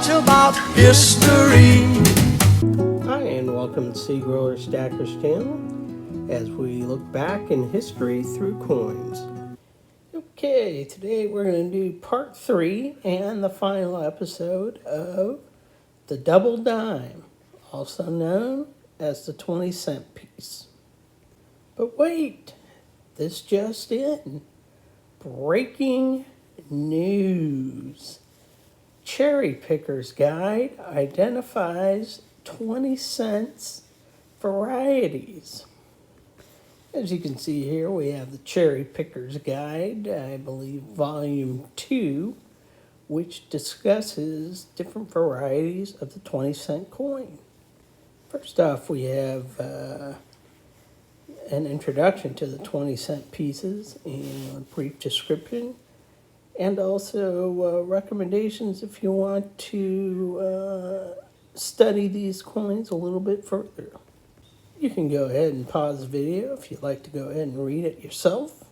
much about history. Hi, and welcome to Seed Grower Stacker's channel as we look back in history through coins. Okay, today we're going to do part 3 and the final episode of the double dime, also known as the 20-cent piece. But wait, this just in. Breaking news. Cherry Picker's Guide identifies 20 cents varieties. As you can see here, we have the Cherry Picker's Guide, I believe volume 2, which discusses different varieties of the 20-cent coin. First off, we have an introduction to the 20-cent pieces and a brief description, and also recommendations if you want to study these coins a little bit further. You can go ahead and pause the video if you'd like to go ahead and read it yourself.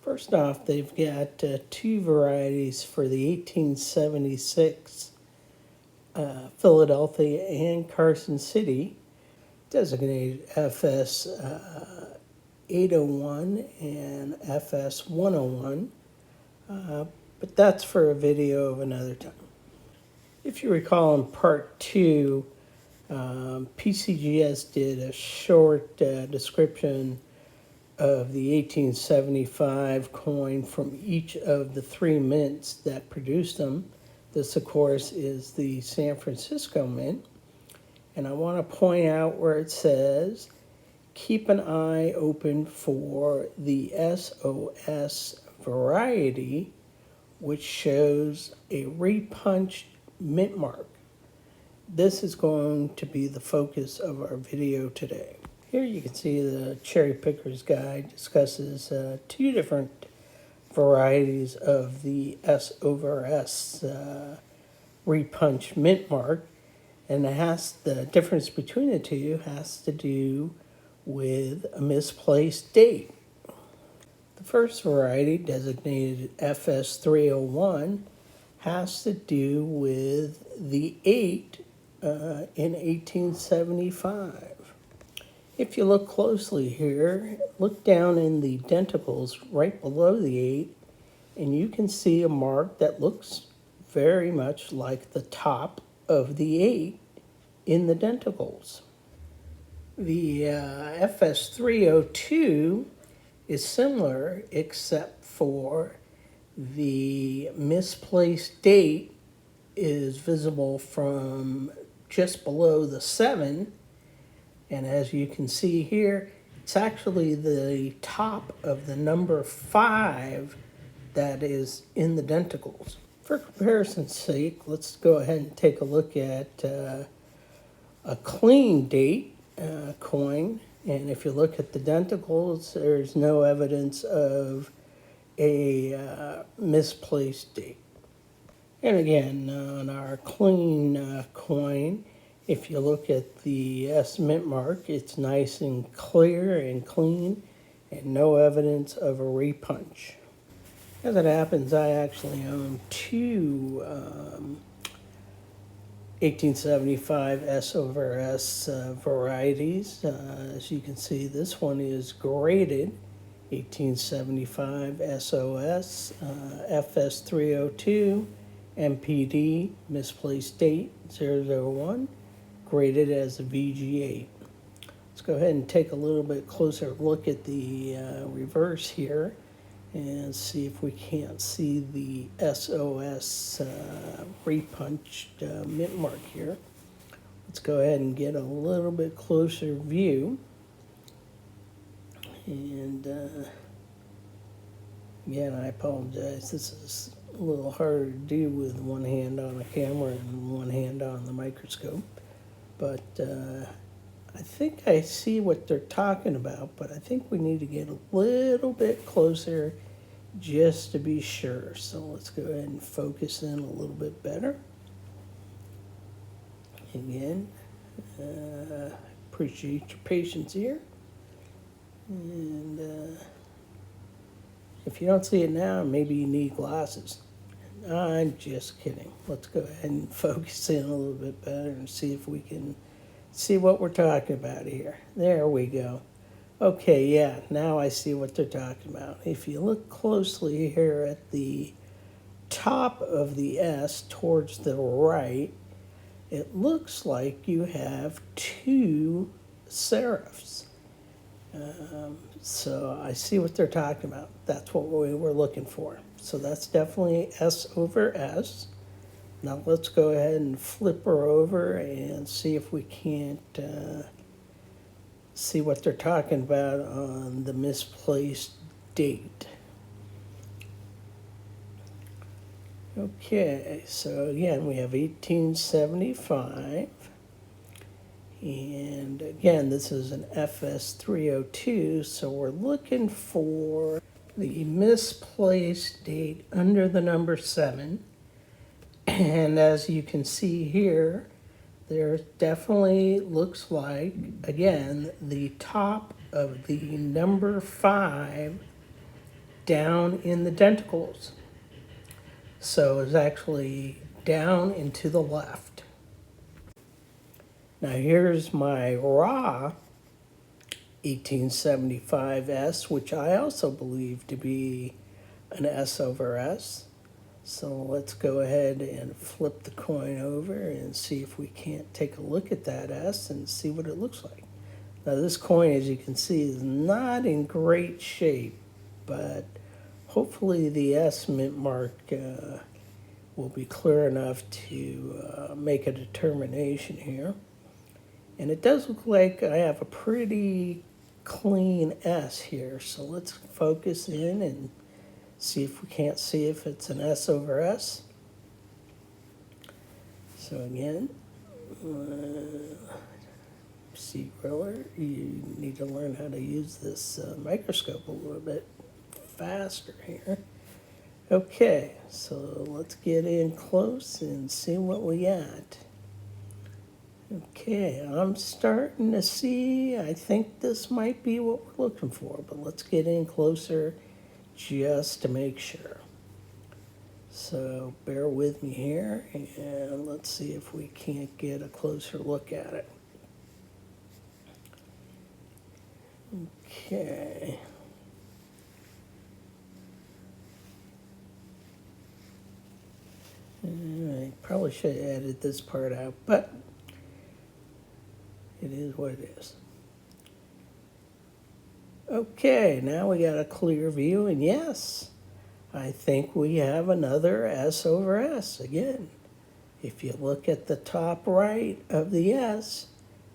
First off, they've got two varieties for the 1876 Philadelphia and Carson City, designated FS 801 and FS 101, but that's for a video of another time. If you recall in part 2, PCGS did a short description of the 1875 coin from each of the three mints that produced them. This, of course, is the San Francisco Mint. And I want to point out where it says, keep an eye open for the SOS variety, which shows a repunched mint mark. This is going to be the focus of our video today. Here you can see the Cherry Picker's Guide discusses two different varieties of the S/S repunched mint mark, and the difference between the two has to do with a misplaced date. The first variety, designated FS 301, has to do with the 8 in 1875. If you look closely here, look down in the denticles right below the 8, and you can see a mark that looks very much like the top of the 8 in the denticles. The FS 302 is similar, except for the misplaced date is visible from just below the 7, and as you can see here, it's actually the top of the number 5 that is in the denticles. For comparison's sake, let's go ahead and take a look at a clean date coin, and if you look at the denticles, there's no evidence of a misplaced date. And again, on our clean coin, if you look at the S mint mark, it's nice and clear and clean, and no evidence of a repunch. As it happens, I actually own two 1875 S/S varieties. As you can see, this one is graded 1875 SOS, FS 302, MPD, misplaced date 001, graded as a VG8. Let's go ahead and take a little bit closer look at the reverse here and see if we can't see the SOS repunched mint mark here. Let's go ahead and get a little bit closer view. And again, I apologize. This is a little harder to do with one hand on a camera and one hand on the microscope. But I think I see what they're talking about, but I think we need to get a little bit closer just to be sure. So let's go ahead and focus in a little bit better. Again, appreciate your patience here. And if you don't see it now, maybe you need glasses. I'm just kidding. Let's go ahead and focus in a little bit better and see if we can see what we're talking about here. There we go. Okay, yeah, now I see what they're talking about. If you look closely here at the top of the S towards the right, it looks like you have two serifs. So I see what they're talking about. That's what we were looking for. So that's definitely S over S. Now let's go ahead and flip her over and see if we can't see what they're talking about on the misplaced date. Okay, so again, we have 1875. And again, this is an FS302, so we're looking for the misplaced date under the number 7. And as you can see here, there definitely looks like, again, the top of the number 5 down in the denticles. So it's actually down and to the left. Now here's my raw 1875S, which I also believe to be an S over S. So let's go ahead and flip the coin over and see if we can't take a look at that S and see what it looks like. Now this coin, as you can see, is not in great shape, but hopefully the S mint mark will be clear enough to make a determination here. And it does look like I have a pretty clean S here. So let's focus in and see if we can't see if it's an S over S. So again, see Griller, you need to learn how to use this microscope a little bit faster here. Okay, so let's get in close and see what we got. Okay, I'm starting to see, I think this might be what we're looking for, but let's get in closer just to make sure. So bear with me here, and let's see if we can't get a closer look at it. Okay. I probably should have added this part out, but it is what it is. Okay, now we got a clear view, and yes, I think we have another S over S again. If you look at the top right of the S,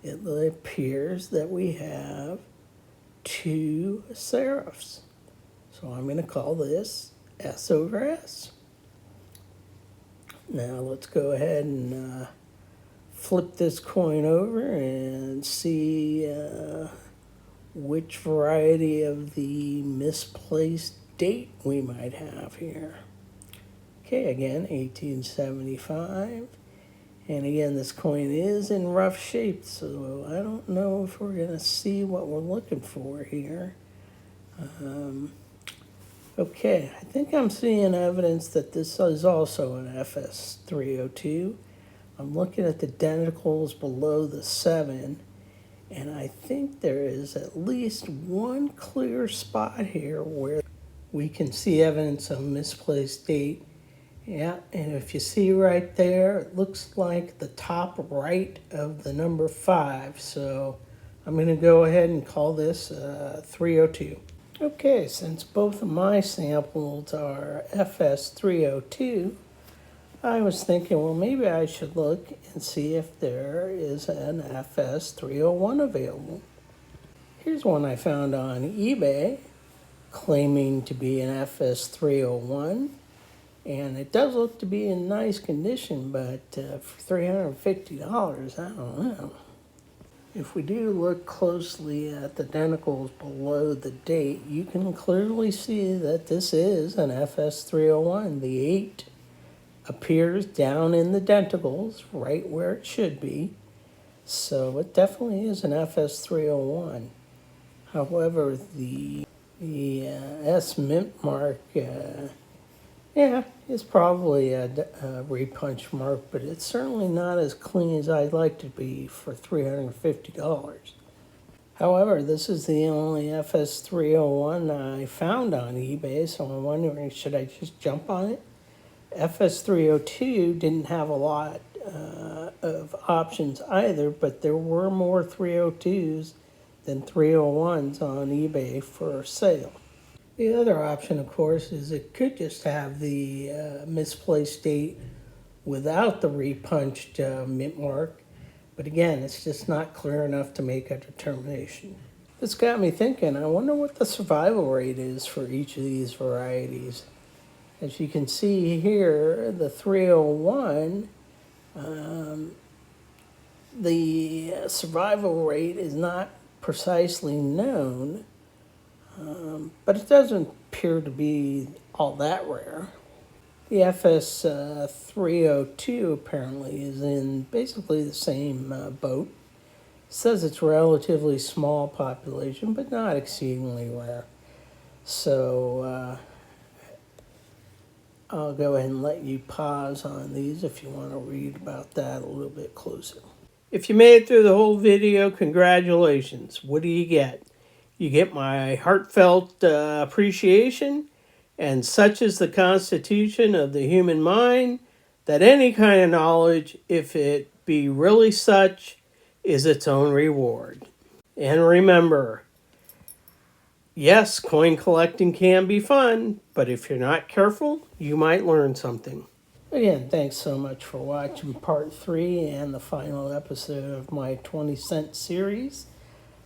it appears that we have two serifs. So I'm going to call this S over S. Now let's go ahead and flip this coin over and see which variety of the misplaced date we might have here. Okay, again, 1875. And again, this coin is in rough shape, so I don't know if we're going to see what we're looking for here. Okay, I think I'm seeing evidence that this is also an FS302. I'm looking at the denticles below the 7, and I think there is at least one clear spot here where we can see evidence of misplaced date. Yeah, and if you see right there, it looks like the top right of the number 5. So I'm going to go ahead and call this 302. Okay, since both of my samples are FS302, I was thinking, well, maybe I should look and see if there is an FS301 available. Here's one I found on eBay claiming to be an FS301. And it does look to be in nice condition, but for $350, I don't know. If we do look closely at the denticles below the date, you can clearly see that this is an FS301. The 8 appears down in the denticles, right where it should be. So it definitely is an FS301. However, the S mint mark Yeah, it's probably a repunch mark, but it's certainly not as clean as I'd like to be for $350. However, this is the only FS301 I found on eBay, so I'm wondering, should I just jump on it? FS302 didn't have a lot of options either, but there were more 302s than 301s on eBay for sale. The other option, of course, is it could just have the misplaced date without the repunched mint mark, but again, it's just not clear enough to make a determination. This got me thinking, I wonder what the survival rate is for each of these varieties. As you can see here, the 301, the survival rate is not precisely known, but it doesn't appear to be all that rare. The FS 302 apparently is in basically the same boat. It says it's relatively small population, but not exceedingly rare. So I'll go ahead and let you pause on these if you want to read about that a little bit closer. If you made it through the whole video, congratulations. What do you get? You get my heartfelt appreciation, and such is the constitution of the human mind that any kind of knowledge, if it be really such, is its own reward. And remember, yes, coin collecting can be fun, but if you're not careful, you might learn something. Again, thanks so much for watching part 3 and the final episode of my 20-cent series.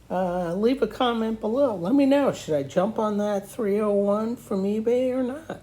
Leave a comment below. Let me know, should I jump on that 301 from eBay or not?